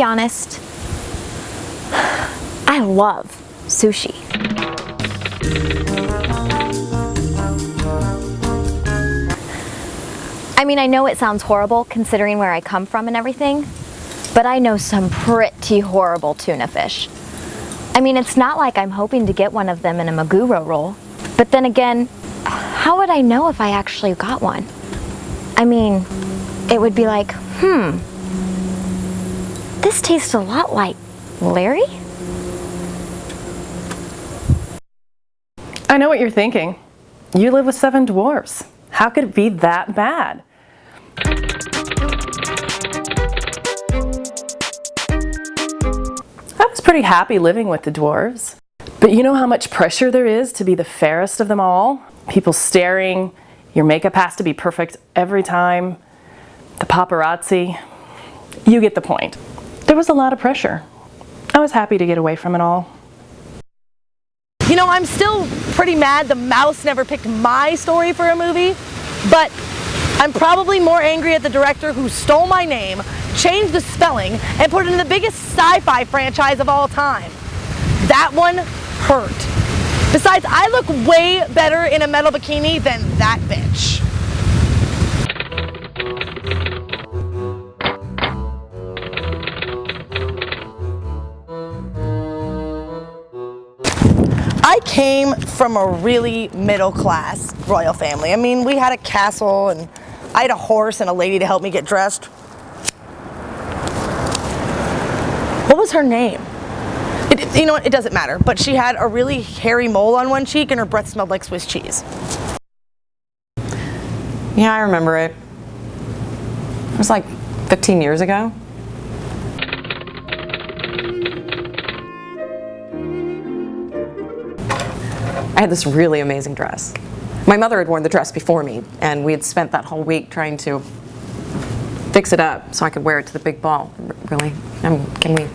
be honest, I love sushi. I mean, I know it sounds horrible considering where I come from and everything, but I know some pretty horrible tuna fish. I mean, it's not like I'm hoping to get one of them in a maguro roll, but then again, how would I know if I actually got one? I mean, it would be like, this tastes a lot like Larry? I know what you're thinking. You live with 7 dwarfs. How could it be that bad? I was pretty happy living with the dwarves. But you know how much pressure there is to be the fairest of them all? People staring, your makeup has to be perfect every time, the paparazzi. You get the point. There was a lot of pressure. I was happy to get away from it all. You know, I'm still pretty mad the mouse never picked my story for a movie, but I'm probably more angry at the director who stole my name, changed the spelling, and put it in the biggest sci-fi franchise of all time. That one hurt. Besides, I look way better in a metal bikini than that bitch. I came from a really middle-class royal family. I mean, we had a castle, and I had a horse and a lady to help me get dressed. What was her name? You know what, it doesn't matter, but she had a really hairy mole on one cheek and her breath smelled like Swiss cheese. Yeah, I remember it. It was like 15 years ago. I had this really amazing dress. My mother had worn the dress before me, and we had spent that whole week trying to fix it up so I could wear it to the big ball. Really? Can we?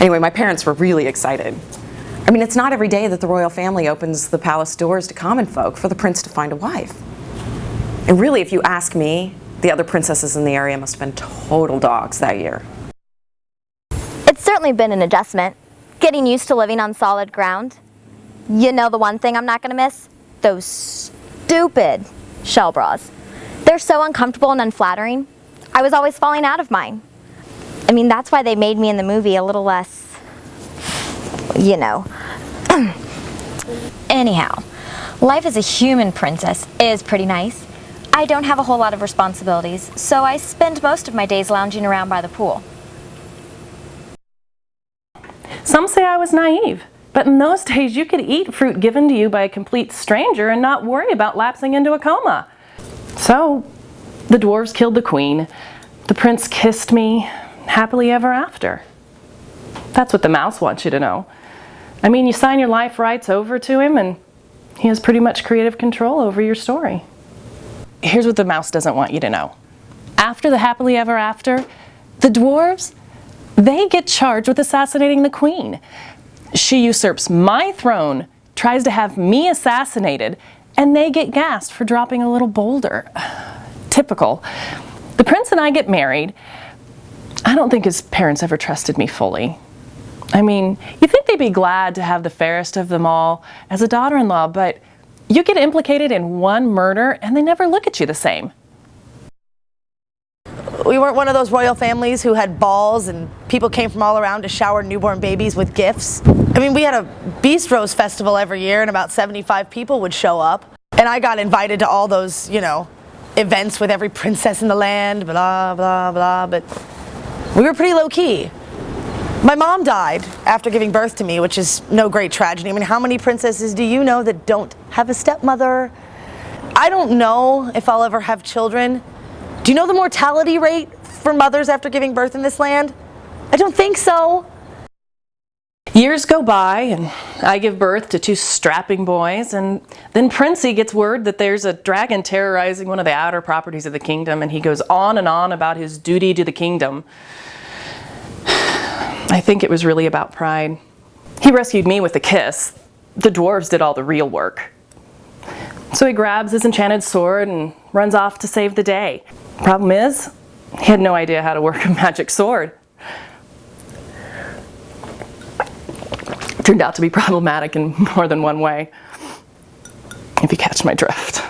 Anyway, my parents were really excited. I mean, it's not every day that the royal family opens the palace doors to common folk for the prince to find a wife. And really, if you ask me, the other princesses in the area must have been total dogs that year. It's certainly been an adjustment, getting used to living on solid ground. You know the one thing I'm not gonna miss? Those stupid shell bras. They're so uncomfortable and unflattering. I was always falling out of mine. I mean, that's why they made me in the movie a little less, you know. Anyhow, life as a human princess is pretty nice. I don't have a whole lot of responsibilities, so I spend most of my days lounging around by the pool. Some say I was naive, but in those days you could eat fruit given to you by a complete stranger and not worry about lapsing into a coma. So, the dwarves killed the queen. The prince kissed me, happily ever after. That's what the mouse wants you to know. I mean, you sign your life rights over to him and he has pretty much creative control over your story. Here's what the mouse doesn't want you to know. After the happily ever after, the dwarves, they get charged with assassinating the queen. She usurps my throne, tries to have me assassinated, and they get gassed for dropping a little boulder. Typical. The prince and I get married. I don't think his parents ever trusted me fully. I mean, you'd think they'd be glad to have the fairest of them all as a daughter-in-law, but you get implicated in one murder and they never look at you the same. We weren't one of those royal families who had balls and people came from all around to shower newborn babies with gifts. I mean, we had a bistros festival every year and about 75 people would show up. And I got invited to all those, you know, events with every princess in the land, blah, blah, blah, but we were pretty low-key. My mom died after giving birth to me, which is no great tragedy. I mean, how many princesses do you know that don't have a stepmother? I don't know if I'll ever have children. Do you know the mortality rate for mothers after giving birth in this land? I don't think so. Years go by and I give birth to 2 strapping boys, and then Princey gets word that there's a dragon terrorizing one of the outer properties of the kingdom, and he goes on and on about his duty to the kingdom. I think it was really about pride. He rescued me with a kiss. The dwarves did all the real work. So he grabs his enchanted sword and runs off to save the day. Problem is, He had no idea how to work a magic sword. Turned out to be problematic in more than one way, if you catch my drift.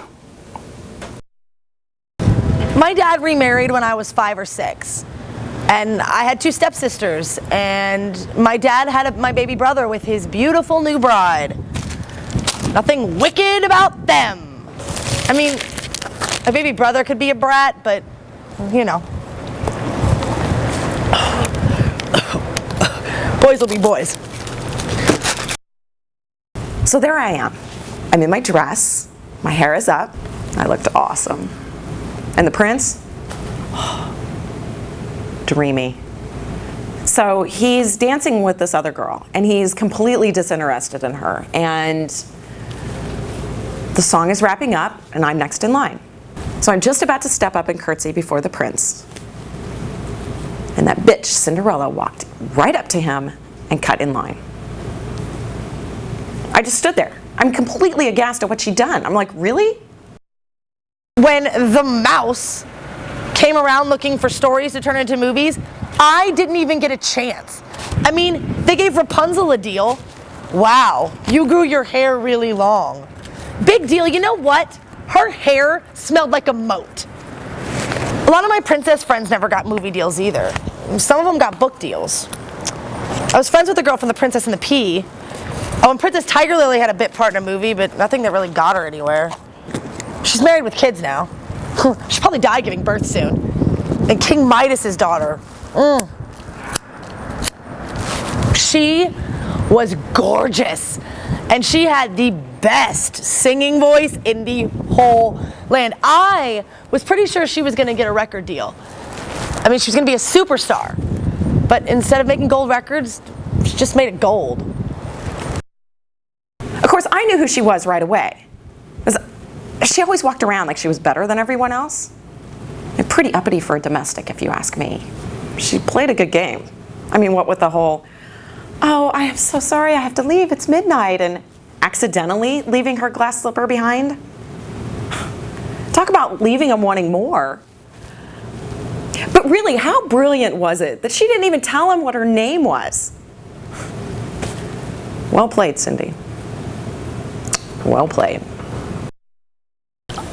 My dad remarried when I was 5 or 6. And I had 2 stepsisters, and my dad had my baby brother with his beautiful new bride. Nothing wicked about them. I mean, my baby brother could be a brat, but, you know. Boys will be boys. So there I am. I'm in my dress, my hair is up, I looked awesome. And the prince? Dreamy. So he's dancing with this other girl, and he's completely disinterested in her. And the song is wrapping up, and I'm next in line. So I'm just about to step up and curtsy before the prince. And that bitch, Cinderella, walked right up to him and cut in line. I just stood there. I'm completely aghast at what she'd done. I'm like, really? When the mouse came around looking for stories to turn into movies, I didn't even get a chance. I mean, they gave Rapunzel a deal. Wow, you grew your hair really long. Big deal, you know what? Her hair smelled like a moat. A lot of my princess friends never got movie deals either. Some of them got book deals. I was friends with a girl from The Princess and the Pea. Oh, and Princess Tiger Lily had a bit part in a movie, but nothing that really got her anywhere. She's married with kids now. She'll probably die giving birth soon. And King Midas's daughter. She was gorgeous. And she had the best singing voice in the whole land. I was pretty sure she was going to get a record deal. I mean, she was going to be a superstar. But instead of making gold records, she just made it gold. Of course, I knew who she was right away. She always walked around like she was better than everyone else. And pretty uppity for a domestic, if you ask me. She played a good game. I mean, what with the whole, oh, I am so sorry, I have to leave, it's midnight, and accidentally leaving her glass slipper behind. Talk about leaving him wanting more. But really, how brilliant was it that she didn't even tell him what her name was? Well played, Cindy. Well played.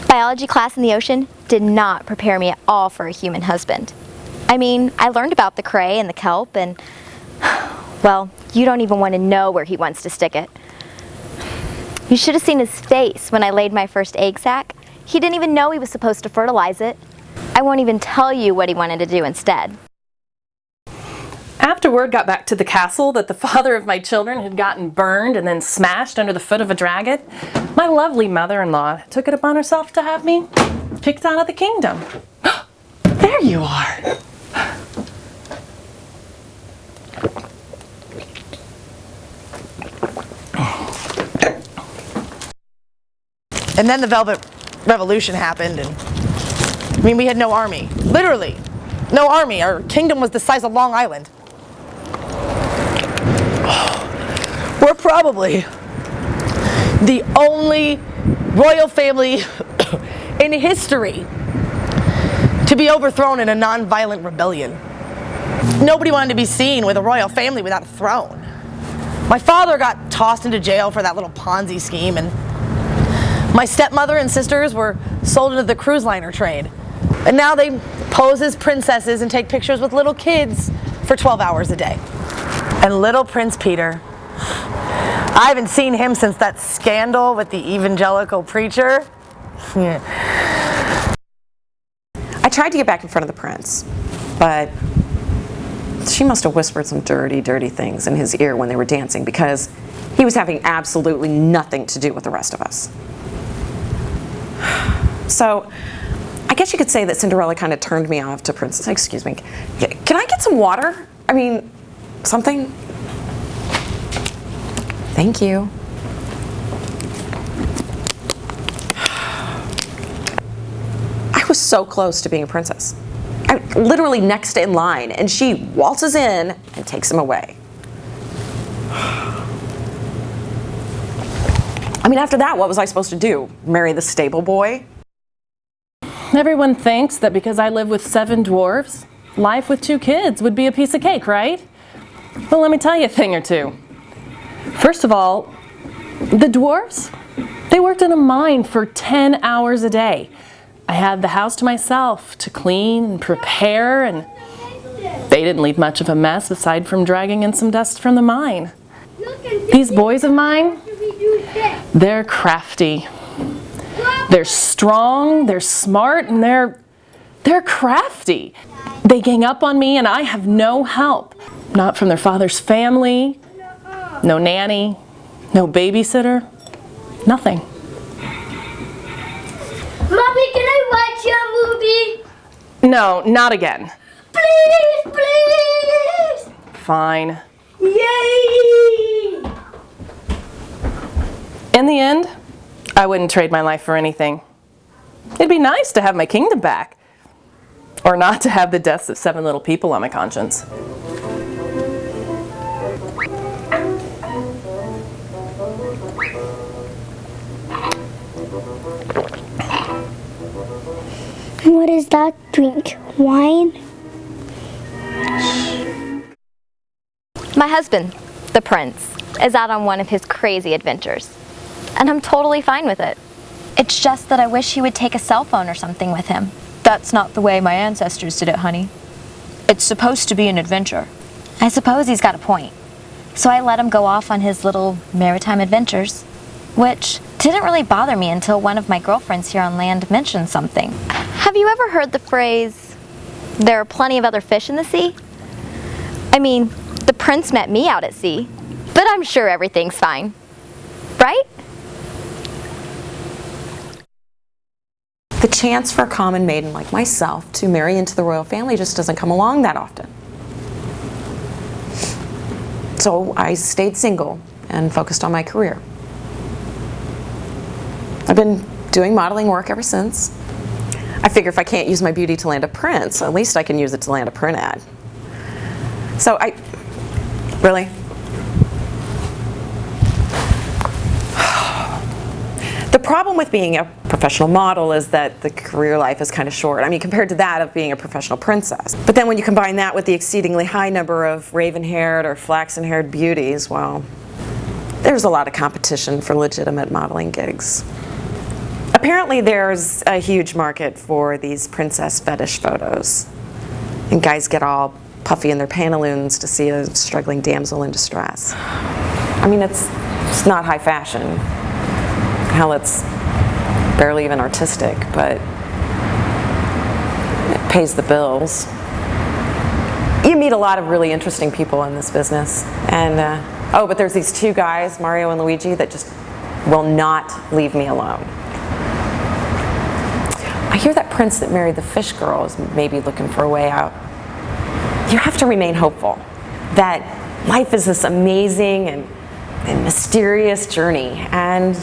Biology class in the ocean did not prepare me at all for a human husband. I mean, I learned about the cray and the kelp and, well, you don't even want to know where he wants to stick it. You should have seen his face when I laid my first egg sac. He didn't even know he was supposed to fertilize it. I won't even tell you what he wanted to do instead. After word got back to the castle that the father of my children had gotten burned and then smashed under the foot of a dragon, my lovely mother-in-law took it upon herself to have me kicked out of the kingdom. There you are. And then the Velvet Revolution happened, and I mean, we had no army. Literally, no army. Our kingdom was the size of Long Island. We're probably the only royal family in history to be overthrown in a non-violent rebellion. Nobody wanted to be seen with a royal family without a throne. My father got tossed into jail for that little Ponzi scheme, and my stepmother and sisters were sold into the cruise liner trade. And now they pose as princesses and take pictures with little kids for 12 hours a day. And little Prince Peter, I haven't seen him since that scandal with the evangelical preacher. I tried to get back in front of the prince, but she must have whispered some dirty, dirty things in his ear when they were dancing, because he was having absolutely nothing to do with the rest of us. So, I guess you could say that Cinderella kind of turned me off to Princess. Excuse me. Can I get some water? I mean, something? Thank you. I was so close to being a princess. I literally next in line, and she waltzes in and takes him away. I mean, after that, what was I supposed to do? Marry the stable boy? Everyone thinks that because I live with 7 dwarves, life with 2 kids would be a piece of cake, right? Well, let me tell you a thing or two. First of all, the dwarves, they worked in a mine for 10 hours a day. I had the house to myself to clean and prepare, and they didn't leave much of a mess aside from dragging in some dust from the mine. These boys of mine, they're crafty. They're strong, they're smart, and they're crafty. They gang up on me and I have no help. Not from their father's family, no nanny, no babysitter, nothing. Mommy, can I watch your movie? No, not again. Please, please! Fine. Yay! In the end, I wouldn't trade my life for anything. It'd be nice to have my kingdom back, or not to have the deaths of 7 little people on my conscience. What is that drink? Wine? My husband, the prince, is out on one of his crazy adventures, and I'm totally fine with it. It's just that I wish he would take a cell phone or something with him. That's not the way my ancestors did it, honey. It's supposed to be an adventure. I suppose he's got a point. So I let him go off on his little maritime adventures, which didn't really bother me until one of my girlfriends here on land mentioned something. Have you ever heard the phrase, "There are plenty of other fish in the sea"? I mean, the prince met me out at sea, but I'm sure everything's fine. Right? The chance for a common maiden like myself to marry into the royal family just doesn't come along that often. So I stayed single and focused on my career. I've been doing modeling work ever since. I figure if I can't use my beauty to land a prince, at least I can use it to land a print ad. So really? The problem with being a professional model is that the career life is kind of short. I mean, compared to that of being a professional princess. But then when you combine that with the exceedingly high number of raven-haired or flaxen-haired beauties, well, there's a lot of competition for legitimate modeling gigs. Apparently there's a huge market for these princess fetish photos. And guys get all puffy in their pantaloons to see a struggling damsel in distress. I mean, it's not high fashion. Hell, it's barely even artistic, but it pays the bills. You meet a lot of really interesting people in this business. And, oh, but there's these 2 guys, Mario and Luigi, that just will not leave me alone. I hear that prince that married the fish girl is maybe looking for a way out. You have to remain hopeful that life is this amazing and mysterious journey, and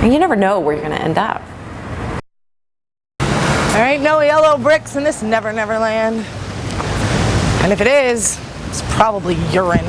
you never know where you're going to end up. There ain't no yellow bricks in this Never Never Land. And if it is, it's probably urine.